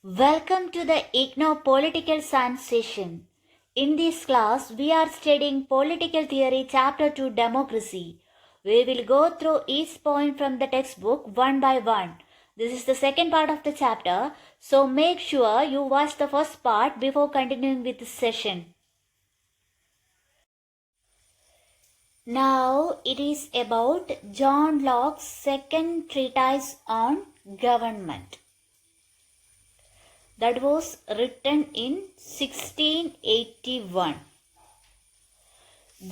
Welcome to the IGNOU Political Science session. In this class, we are studying Political Theory Chapter 2 Democracy. We will go through each point from the textbook one by one. This is the second part of the chapter, so make sure you watch the first part before continuing with this session. Now it is about John Locke's second treatise on government. That was written in 1681.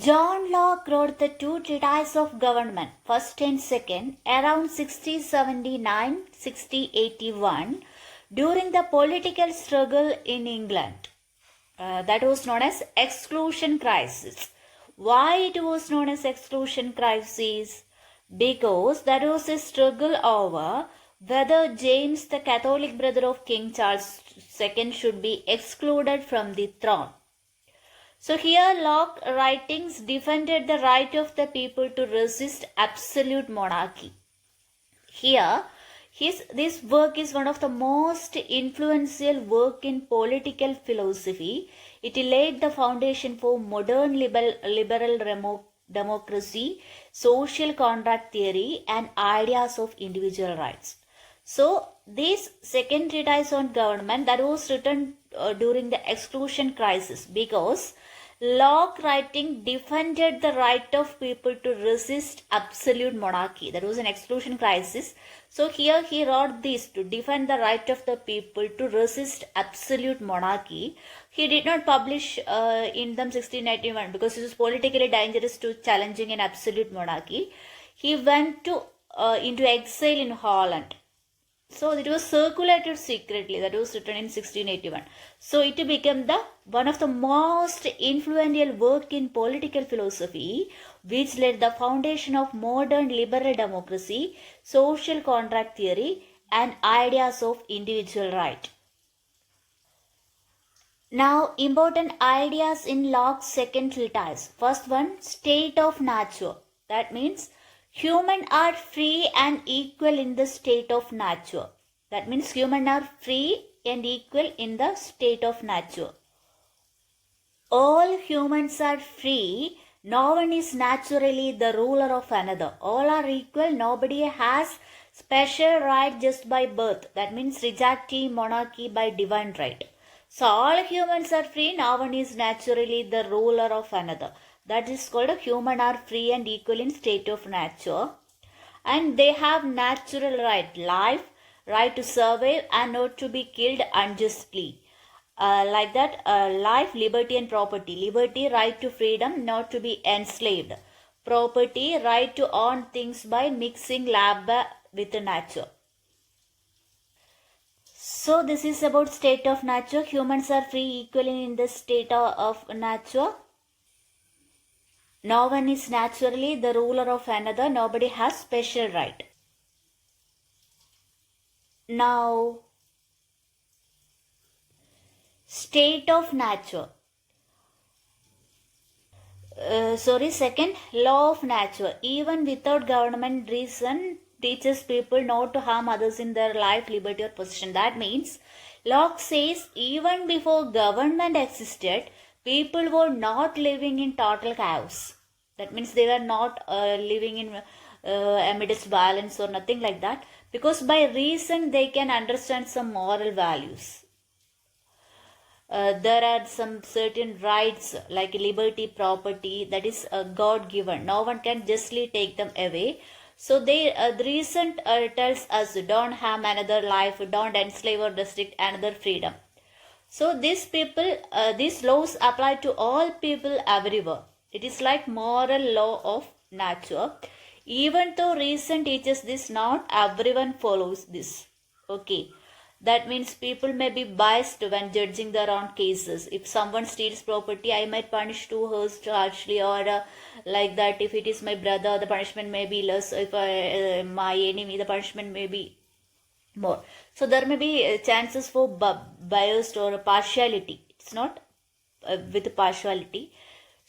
John Locke wrote the two treatises of government, first and second, around 1679-1681 during the political struggle in England. That was known as exclusion crisis. Why it was known as exclusion crisis? Because that was a struggle over whether James, the Catholic brother of King Charles II, should be excluded from the throne. So here Locke's writings defended the right of the people to resist absolute monarchy. Here, this work is one of the most influential work in political philosophy. It laid the foundation for modern liberal democracy, social contract theory, and ideas of individual rights. So, this second treatise on government that was written during the exclusion crisis, because Locke writing defended the right of people to resist absolute monarchy. That was an exclusion crisis. So here he wrote this to defend the right of the people to resist absolute monarchy. He did not publish in them 1691 because it was politically dangerous to challenging an absolute monarchy. He went to into exile in Holland. So it was circulated secretly. That was written in 1681. So it became one of the most influential work in political philosophy, which laid the foundation of modern liberal democracy, social contract theory, and ideas of individual right. Now, important ideas in Locke's second treatise. First one, state of nature. That means humans are free and equal in the state of nature. That means humans are free and equal in the state of nature. All humans are free. No one is naturally the ruler of another. All are equal. Nobody has special right just by birth. That means rejecting monarchy by divine right. So all humans are free. No one is naturally the ruler of another. That is called a human are free and equal in state of nature. And they have natural right, life, right to survive and not to be killed unjustly. Life, liberty and property. Liberty, right to freedom, not to be enslaved. Property, right to own things by mixing labor with nature. So this is about state of nature. Humans are free equally in the state of nature. No one is naturally the ruler of another. Nobody has special right. Now, state of nature. Second, law of nature. Even without government reason, teaches people not to harm others in their life, liberty or possession. That means, Locke says even before government existed, people were not living in total chaos. That means they were not living in amidst violence or nothing like that. Because by reason they can understand some moral values. There are some certain rights like liberty, property that is God given. No one can justly take them away. So the reason tells us don't harm another life, don't enslave or restrict another freedom. So these laws apply to all people everywhere. It is like moral law of nature. Even though reason teaches this, not everyone follows this. Okay. That means people may be biased when judging their own cases. If someone steals property, I might punish too harshly, or like that. If it is my brother, the punishment may be less. If my enemy, the punishment may be more. So there may be chances for biased or partiality. It's not with partiality.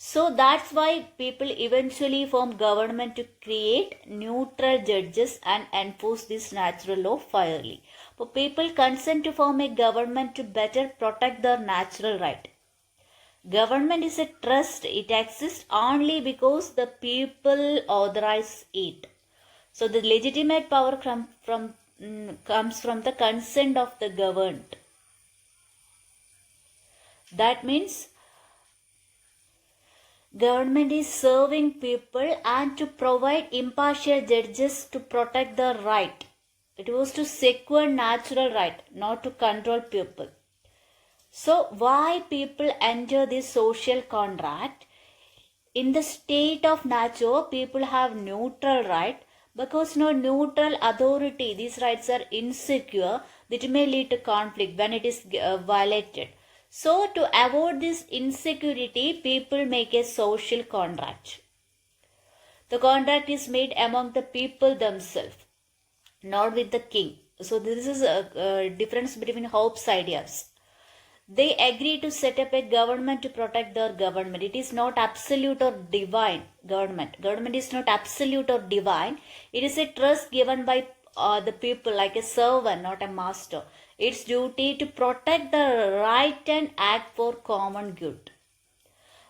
So that's why people eventually form government to create neutral judges and enforce this natural law fairly. But people consent to form a government to better protect their natural right. Government is a trust. It exists only because the people authorize it. So the legitimate power comes from the consent of the governed. That means government is serving people and to provide impartial judges to protect their right. It was to secure natural right, not to control people. So why people enter this social contract? In the state of nature, people have neutral right. Because no neutral authority, these rights are insecure, that may lead to conflict when it is violated. So to avoid this insecurity, people make a social contract. The contract is made among the people themselves, not with the king. So this is a difference between Hobbes' ideas. They agree to set up a government to protect their government. It is not absolute or divine government. Government is not absolute or divine. It is a trust given by the people, like a servant, not a master. Its duty to protect the right and act for common good.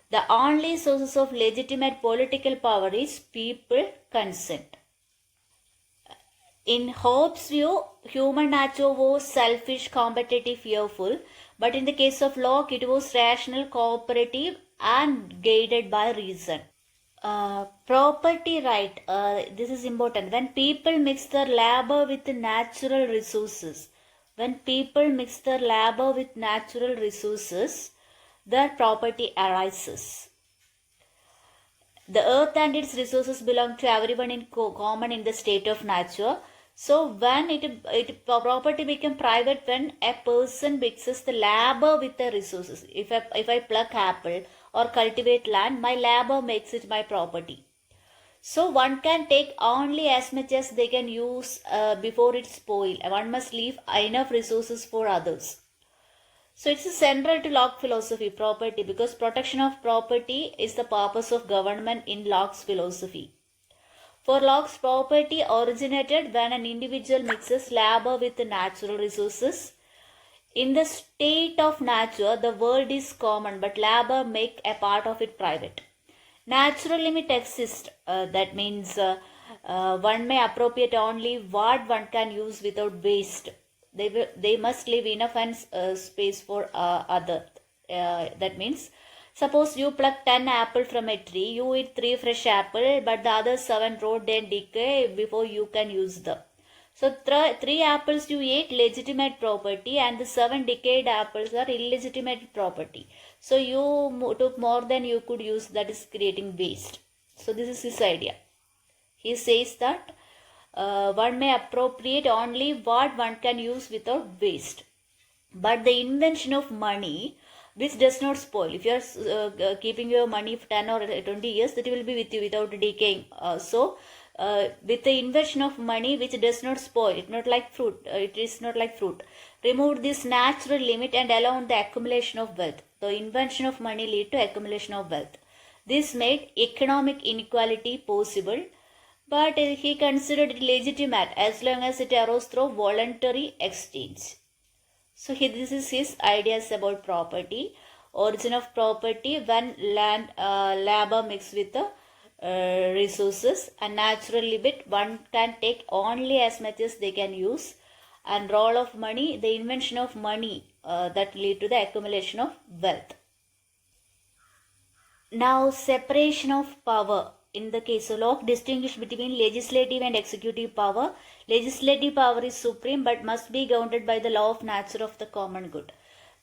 The only sources of legitimate political power is people consent. In Hobbes' view, human nature was selfish, competitive, fearful. But in the case of Locke, it was rational, cooperative and guided by reason. Property right, this is important. When people mix their labor with natural resources, their property arises. The earth and its resources belong to everyone in common in the state of nature. So when property become private when a person mixes the labor with the resources. If I pluck apple or cultivate land, my labor makes it my property. So one can take only as much as they can use before it spoil. One must leave enough resources for others. So it's central to Locke philosophy, property, because protection of property is the purpose of government in Locke's philosophy. For Locke's, property originated when an individual mixes labor with natural resources. In the state of nature, the world is common, but labor make a part of it private. Natural limit exists. That means one may appropriate only what one can use without waste. They must leave enough space for other. That means, suppose you pluck 10 apples from a tree, you eat 3 fresh apples, but the other 7 rot and decay before you can use them. So 3 apples you ate, legitimate property, and the 7 decayed apples are illegitimate property. So you took more than you could use, that is creating waste. So this is his idea. He says that one may appropriate only what one can use without waste. But the invention of money, which does not spoil. If you are keeping your money for 10 or 20 years, that will be with you without decaying. With the invention of money which does not spoil, it is not like fruit. Remove this natural limit and allow the accumulation of wealth. The invention of money lead to accumulation of wealth. This made economic inequality possible, but he considered it legitimate as long as it arose through voluntary exchange. So this is his ideas about property. Origin of property when labor mixed with the resources, and natural limit, one can take only as much as they can use, and role of money, the invention of money that lead to the accumulation of wealth. Now, separation of power. In the case of Locke, distinguish between legislative and executive power. Legislative power is supreme but must be governed by the law of nature of the common good.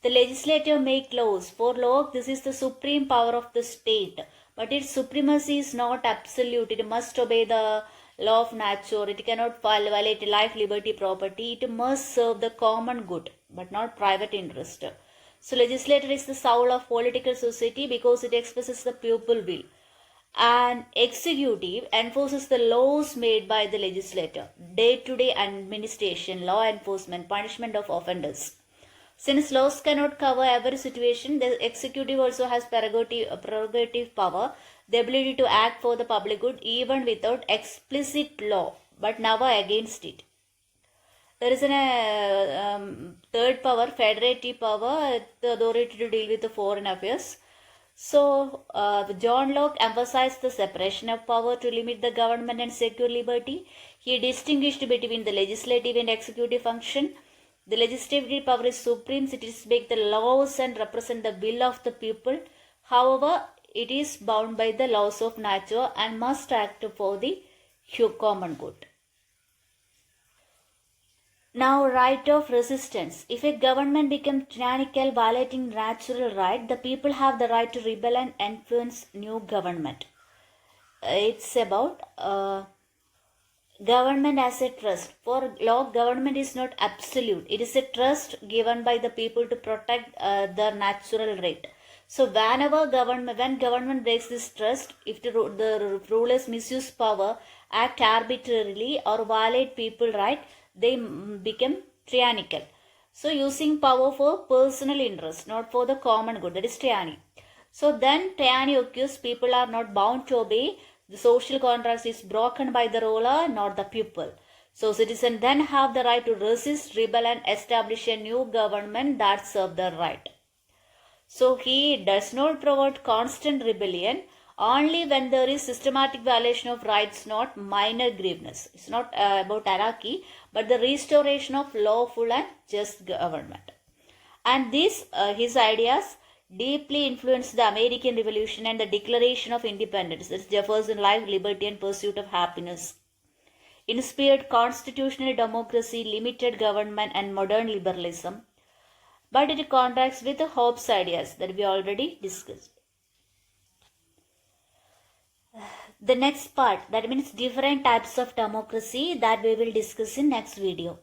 The legislature make laws. For Locke, this is the supreme power of the state. But its supremacy is not absolute. It must obey the law of nature. It cannot violate life, liberty, property. It must serve the common good, but not private interest. So legislature is the soul of political society because it expresses the people will. And executive enforces the laws made by the legislator. Day-to-day administration, law enforcement, punishment of offenders. Since laws cannot cover every situation, the executive also has prerogative power, the ability to act for the public good even without explicit law, but never against it. There is a third power, federative power, the authority to deal with the foreign affairs. So, John Locke emphasized the separation of power to limit the government and secure liberty. He distinguished between the legislative and executive function. The legislative power is supreme, it is to make the laws and represent the will of the people. However, it is bound by the laws of nature and must act for the common good. Now, right of resistance. If a government becomes tyrannical, violating natural right, the people have the right to rebel and influence new government. It's about government as a trust. For law, government is not absolute. It is a trust given by the people to protect their natural right. So when government breaks this trust, if the rulers misuse power, act arbitrarily or violate people right, they become tyrannical. So using power for personal interest, not for the common good, that is tyranny. So then tyranny occurs, people are not bound to obey. The social contract is broken by the ruler, not the people. So citizens then have the right to resist, rebel and establish a new government that serves their right. So he does not promote constant rebellion only when there is systematic violation of rights, not minor grievances. It's not about anarchy, but the restoration of lawful and just government. And these, his ideas deeply influenced the American Revolution and the Declaration of Independence. That's Jefferson life, liberty and pursuit of happiness. Inspired constitutional democracy, limited government and modern liberalism. But it contrasts with the Hobbes' ideas that we already discussed. The next part, that means different types of democracy, that we will discuss in next video.